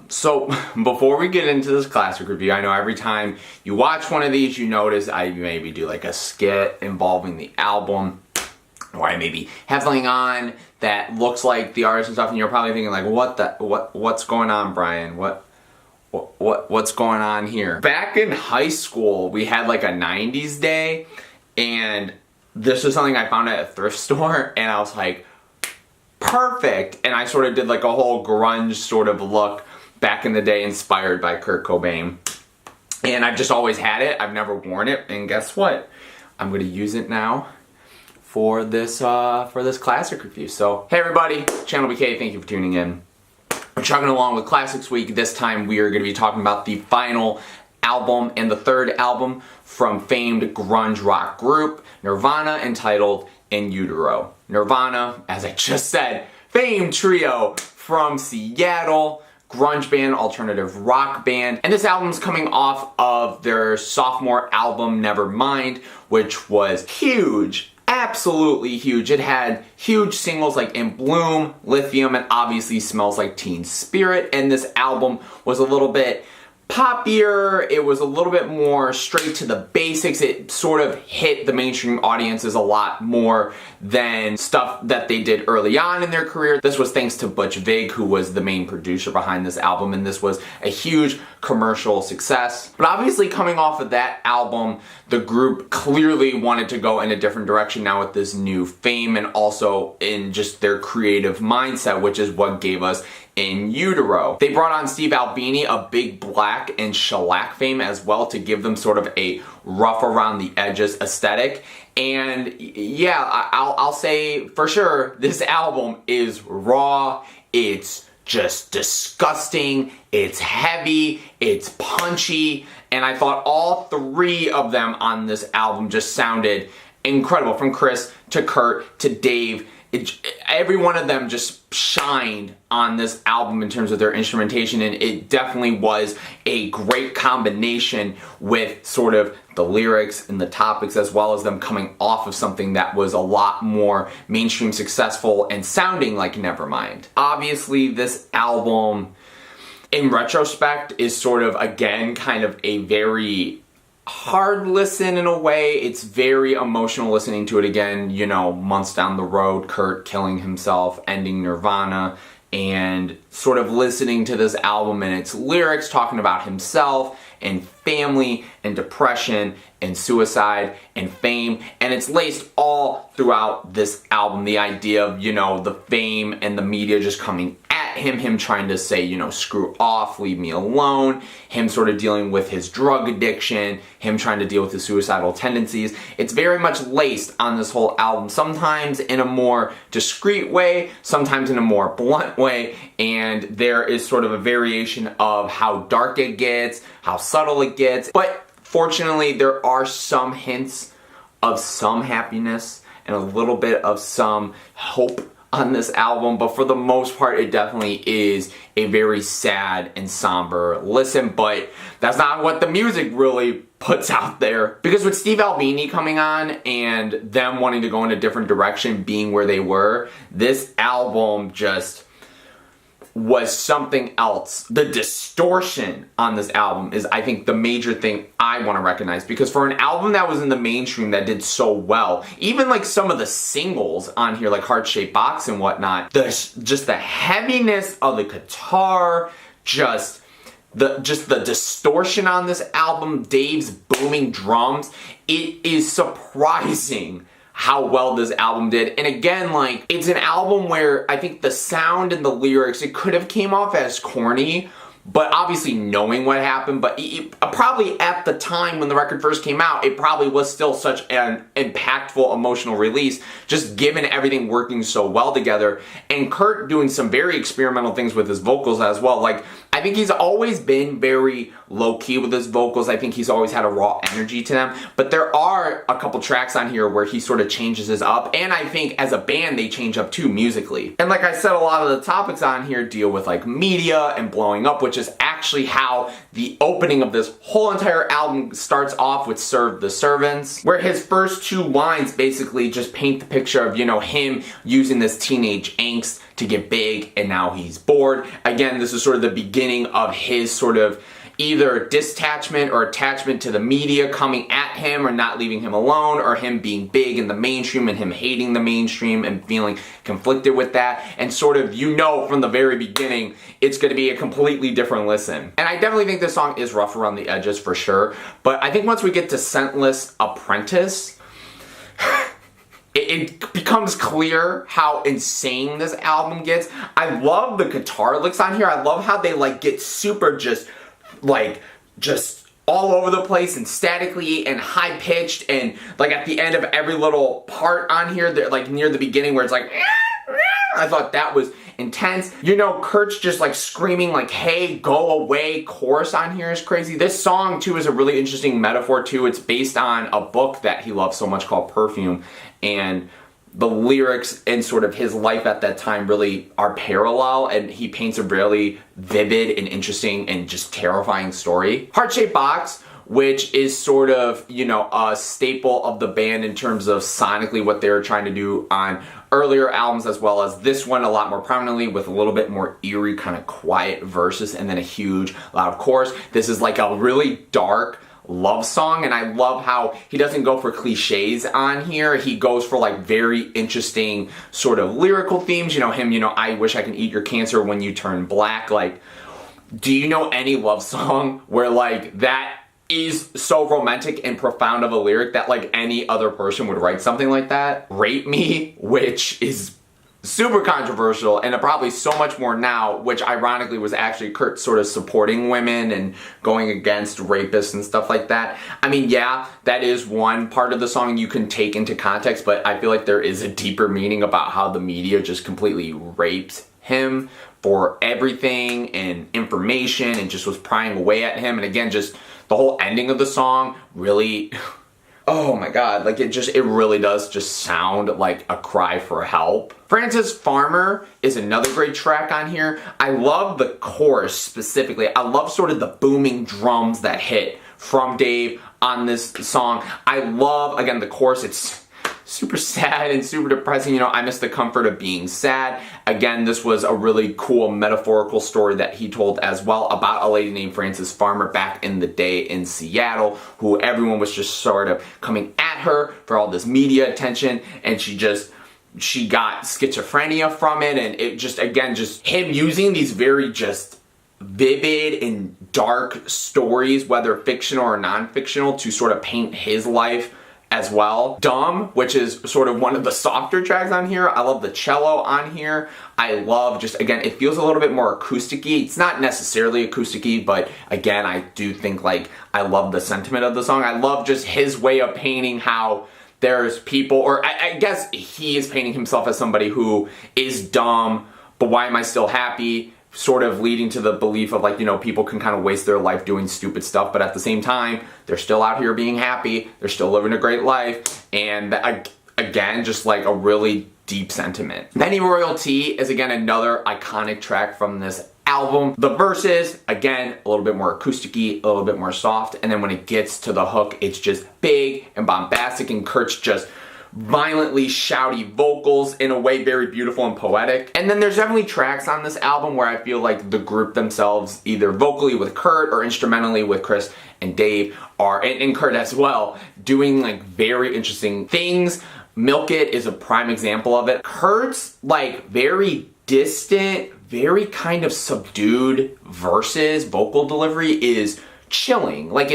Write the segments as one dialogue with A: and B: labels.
A: So before we get into this classic review, I know every time you watch one of these, you notice I maybe do like a skit involving the album, or I maybe have something on that looks like the artist and stuff, and you're probably thinking like, what's going on, Brian? What's going on here? Back in high school, we had like a 90s day, and this was something I found at a thrift store, and I was like, perfect. And I sort of did like a whole grunge sort of look back in the day, inspired by Kurt Cobain. And I've just always had it. I've never worn it. And guess what? I'm going to use it now for this classic review. So, hey everybody, ChannelBK, thank you for tuning in. We're chugging along with Classics Week. This time we are going to be talking about the final album and the third album from famed grunge rock group Nirvana, entitled In Utero. Nirvana, as I just said, famed trio from Seattle, grunge band, alternative rock band. And this album's coming off of their sophomore album, Nevermind, which was huge. Absolutely huge. It had huge singles like In Bloom, Lithium, and obviously Smells Like Teen Spirit. And this album was a little bit poppier, it was a little bit more straight to the basics. It sort of hit the mainstream audiences a lot more than stuff that they did early on in their career. This was thanks to Butch Vig, who was the main producer behind this album, and this was a huge commercial success. But obviously coming off of that album, the group clearly wanted to go in a different direction now with this new fame, and also in just their creative mindset, which is what gave us In Utero. They brought on Steve Albini of Big Black and Shellac fame as well to give them sort of a rough around the edges aesthetic. And yeah, I'll say for sure, this album is raw, it's just disgusting, it's heavy, it's punchy, and I thought all three of them on this album just sounded incredible. From Chris to Kurt to Dave, every one of them just shined on this album in terms of their instrumentation, and it definitely was a great combination with sort of the lyrics and the topics, as well as them coming off of something that was a lot more mainstream successful and sounding like Nevermind. Obviously, this album, in retrospect, is sort of, again, kind of a very hard listen in a way. It's very emotional listening to it again, you know, months down the road, Kurt killing himself, ending Nirvana, and sort of listening to this album and its lyrics talking about himself and family and depression and suicide and fame. And it's laced all throughout this album, the idea of, you know, the fame and the media just coming at him trying to say, you know, screw off, leave me alone, him sort of dealing with his drug addiction, him trying to deal with his suicidal tendencies. It's very much laced on this whole album, sometimes in a more discreet way, sometimes in a more blunt way, and there is sort of a variation of how dark it gets, how subtle it gets, but fortunately there are some hints of some happiness and a little bit of some hope on this album, but for the most part it definitely is a very sad and somber listen. But that's not what the music really puts out there, because with Steve Albini coming on and them wanting to go in a different direction, being where they were, this album just was something else. The distortion on this album is, I think, the major thing I want to recognize, because for an album that was in the mainstream that did so well, even like some of the singles on here, like Heart-Shaped Box and whatnot, just the heaviness of the guitar, just the distortion on this album, Dave's booming drums, it is surprising how well this album did. And again, like, it's an album where I think the sound and the lyrics, it could have came off as corny, but obviously knowing what happened, but probably at the time when the record first came out, it probably was still such an impactful emotional release, just given everything working so well together. And Kurt doing some very experimental things with his vocals as well. Like, I think he's always been very low-key with his vocals. I think he's always had a raw energy to them. But there are a couple tracks on here where he sort of changes his up. And I think as a band, they change up too musically. And like I said, a lot of the topics on here deal with like media and blowing up, which is actually actually how the opening of this whole entire album starts off with Serve the Servants, where his first two lines basically just paint the picture of, you know, him using this teenage angst to get big, and now he's bored. Again, this is sort of the beginning of his sort of either detachment or attachment to the media coming at him or not leaving him alone, or him being big in the mainstream and him hating the mainstream and feeling conflicted with that. And sort of, you know, from the very beginning, it's going to be a completely different listen. And I definitely think this song is rough around the edges for sure. But I think once we get to Scentless, Apprentice, it becomes clear how insane this album gets. I love the guitar licks on here. I love how they like get super just all over the place and statically and high pitched, and like at the end of every little part on here, like near the beginning where it's like, I thought that was intense. You know, Kurt's just like screaming like, hey, go away chorus on here is crazy. This song too is a really interesting metaphor too. It's based on a book that he loves so much called Perfume, and the lyrics and sort of his life at that time really are parallel, and he paints a really vivid and interesting and just terrifying story. Heart-Shaped Box, which is sort of, you know, a staple of the band in terms of sonically what they were trying to do on earlier albums, as well as this one a lot more prominently with a little bit more eerie, kind of quiet verses and then a huge loud chorus. This is like a really dark love song, and I love how he doesn't go for cliches on here. He goes for like very interesting sort of lyrical themes. You know, him, you know, I wish I could eat your cancer when you turn black. Like, do you know any love song where like that is so romantic and profound of a lyric that like any other person would write something like that? Rape Me, which is super controversial, and probably so much more now, which ironically was actually Kurt sort of supporting women and going against rapists and stuff like that. I mean, yeah, that is one part of the song you can take into context, but I feel like there is a deeper meaning about how the media just completely raped him for everything and information and just was prying away at him. And again, just the whole ending of the song really, oh my god, like it really does just sound like a cry for help. Francis Farmer is another great track on here. I love the chorus specifically. I love sort of the booming drums that hit from Dave on this song. I love, again, the chorus. It's super sad and super depressing. You know, I miss the comfort of being sad. Again, this was a really cool metaphorical story that he told as well about a lady named Frances Farmer back in the day in Seattle, who everyone was just sort of coming at her for all this media attention, and she got schizophrenia from it. And it just, again, just him using these very just vivid and dark stories, whether fictional or non-fictional, to sort of paint his life as well. Dumb, which is sort of one of the softer tracks on here. I love the cello on here. I love just, again, it feels a little bit more acoustic-y. It's not necessarily acoustic-y, but again, I do think like I love the sentiment of the song. I love just his way of painting how there's people, or I guess he is painting himself as somebody who is dumb, but why am I still happy? Sort of leading to the belief of like, you know, people can kind of waste their life doing stupid stuff, but at the same time, they're still out here being happy, they're still living a great life, and again, just like a really deep sentiment. Pennyroyal is again another iconic track from this album. The verses, again, a little bit more acoustic-y, a little bit more soft, and then when it gets to the hook, it's just big and bombastic, and Kurt's just violently shouty vocals in a way very beautiful and poetic. And then there's definitely tracks on this album where I feel like the group themselves, either vocally with Kurt or instrumentally with Chris and Dave, are, and Kurt as well, doing like very interesting things. Milk It is a prime example of it. Kurt's like very distant, very kind of subdued verses, vocal delivery is chilling. Like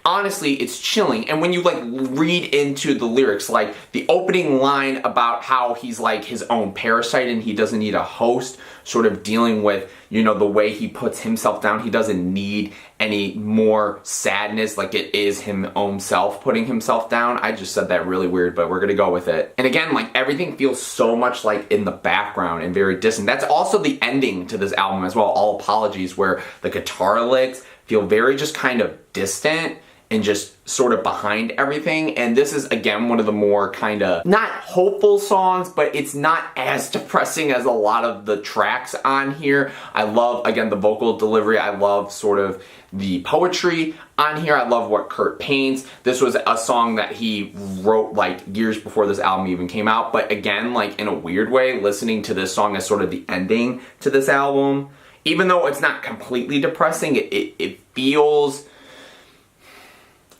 A: honestly, it's chilling. And when you like read into the lyrics, like the opening line about how he's like his own parasite and he doesn't need a host, sort of dealing with, you know, the way he puts himself down. He doesn't need any more sadness, like it is him own self putting himself down. I just said that really weird, but we're gonna go with it. And again, like everything feels so much like in the background and very distant. That's also the ending to this album as well, All Apologies, where the guitar licks feel very just kind of distant and just sort of behind everything. And this is, again, one of the more kind of, not hopeful songs, but it's not as depressing as a lot of the tracks on here. I love, again, the vocal delivery. I love sort of the poetry on here. I love what Kurt paints. This was a song that he wrote like years before this album even came out. But again, like in a weird way, listening to this song as sort of the ending to this album, even though it's not completely depressing, it feels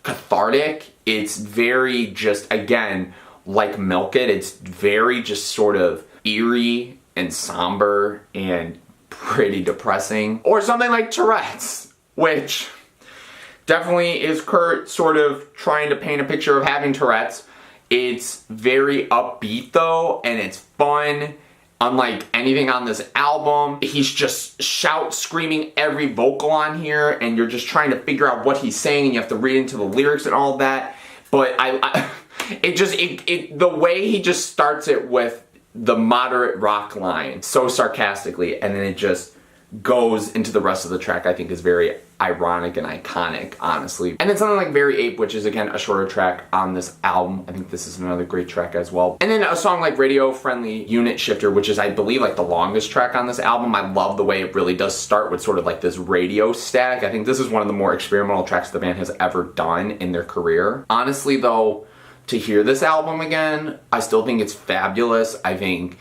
A: cathartic. It's very just, again, like Milk It, it's very just sort of eerie and somber and pretty depressing. Or something like Tourette's, which definitely is Kurt sort of trying to paint a picture of having Tourette's. It's very upbeat though, and it's fun. Unlike anything on this album, he's just screaming every vocal on here, and you're just trying to figure out what he's saying, and you have to read into the lyrics and all that. But the way he just starts it with the moderate rock line so sarcastically, and then it just goes into the rest of the track, I think is very ironic and iconic, honestly. And then something like Very Ape, which is again a shorter track on this album. I think this is another great track as well. And then a song like Radio Friendly Unit Shifter, which is, I believe, like the longest track on this album. I love the way it really does start with sort of like this radio static. I think this is one of the more experimental tracks the band has ever done in their career. Honestly though, to hear this album again, I still think it's fabulous. I think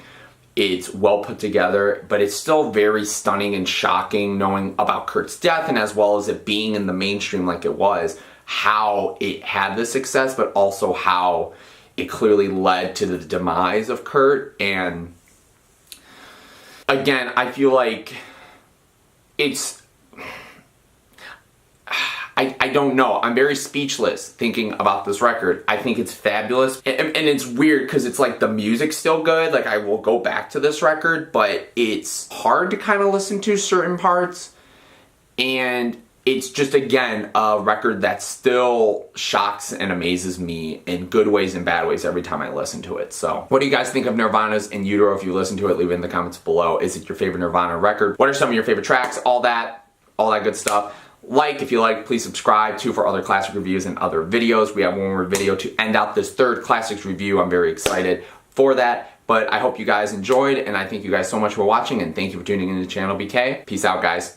A: it's well put together, but it's still very stunning and shocking knowing about Kurt's death, and as well as it being in the mainstream like it was, how it had this success, but also how it clearly led to the demise of Kurt. And again, I feel like it's, I don't know. I'm very speechless thinking about this record. I think it's fabulous. And it's weird because it's like the music's still good. Like I will go back to this record, but it's hard to kind of listen to certain parts. And it's just, again, a record that still shocks and amazes me in good ways and bad ways every time I listen to it. So what do you guys think of Nirvana's In Utero? If you listen to it, leave it in the comments below. Is it your favorite Nirvana record? What are some of your favorite tracks? All that good stuff. Like, if you like, please subscribe too for other classic reviews and other videos. We have one more video to end out this third classics review. I'm very excited for that. But I hope you guys enjoyed, and I thank you guys so much for watching, and thank you for tuning into ChannelBK. Peace out, guys.